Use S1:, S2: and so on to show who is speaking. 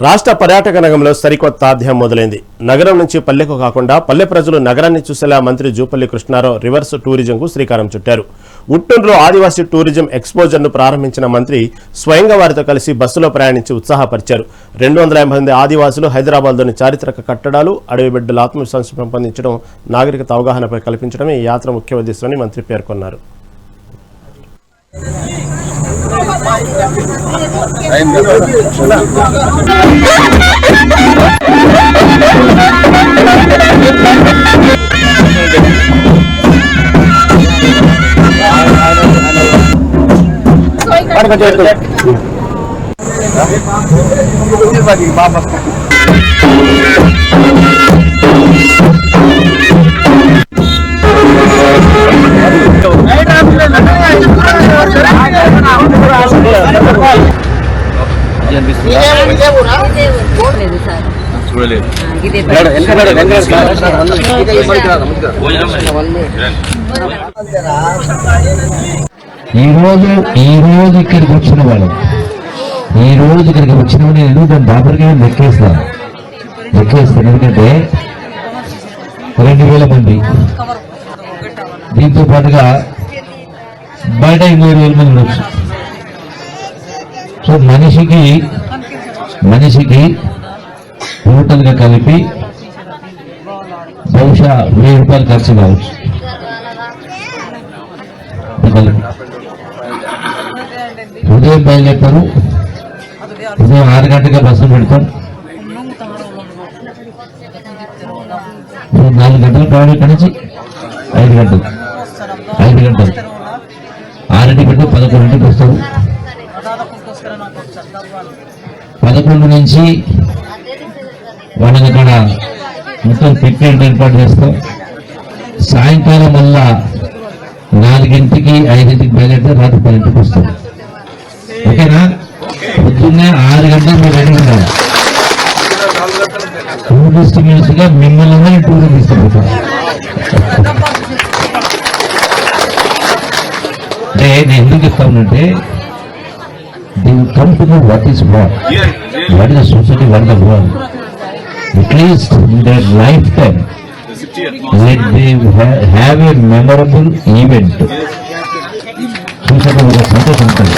S1: రాష్ట్ర పర్యాటక రంగంలో సరికొత్త అధ్యాయం మొదలైంది. నగరం నుంచి పల్లెకు కాకుండా పల్లె ప్రజలు నగరాన్ని చూసేలా మంత్రి జూపల్లి కృష్ణారావు రివర్స్ టూరిజంకు శ్రీకారం చుట్టారు. ఉట్టూరులో ఆదివాసీ టూరిజం ఎక్స్పోజర్ను ప్రారంభించిన మంత్రి స్వయంగా వారితో కలిసి బస్సులో ప్రయాణించి ఉత్సాహపరిచారు. 250 మంది ఆదివాసులు హైదరాబాద్లోని చారిత్రక కట్టడాలు, అడవి బిడ్డల ఆత్మవిశ్వాసం పెంపొందించడం, నాగరికత అవగాహనపై కల్పించడమే ఈ యాత్ర ముఖ్య ఉద్దేశమని మంత్రి పేర్కొన్నారు.
S2: ఈ రోజు ఇక్కడికి వచ్చిన వాళ్ళు నేను దాని బాబర్గా లెక్కేస్తాను. ఎందుకంటే 2000 మంది, దీంతో పాటుగా బయట 20,000 మంది ఉండొచ్చు. సో మనిషికి టోటల్ గా కలిపి బహుశా 1000 రూపాయలు ఖర్చు కావచ్చు. ఉదయం బయలుదేరుతారు, ఉదయం 6 గంటగా బస్సులు పెడతాం. 4 గంటలు ట్రావెల్ ఇక్కడ నుంచి 5 గంటలు 6 గంటలు 11 వస్తారు. 11 నుంచి వాళ్ళని అక్కడ మొత్తం పిక్నిక్ ఏర్పాటు చేస్తాం. సాయంకాలం వల్ల 4కి 5కి బయలుదేరితే రాత్రి 10కి వస్తాం. ఓకేనా? పొద్దున్నే 6 గంటలు మీరు రెడీ ఉండాలి. టూరిస్ట్ మినిస్టర్గా మిమ్మల్ని టూర్ తీసుకుపోతాం. అంటే నేను ఎందుకు చెప్తానంటే they will come to know what is the society, what is the world. At least in their lifetime, let they have a memorable event. చూసాక ఒక సంతోషం ఉంటుంది.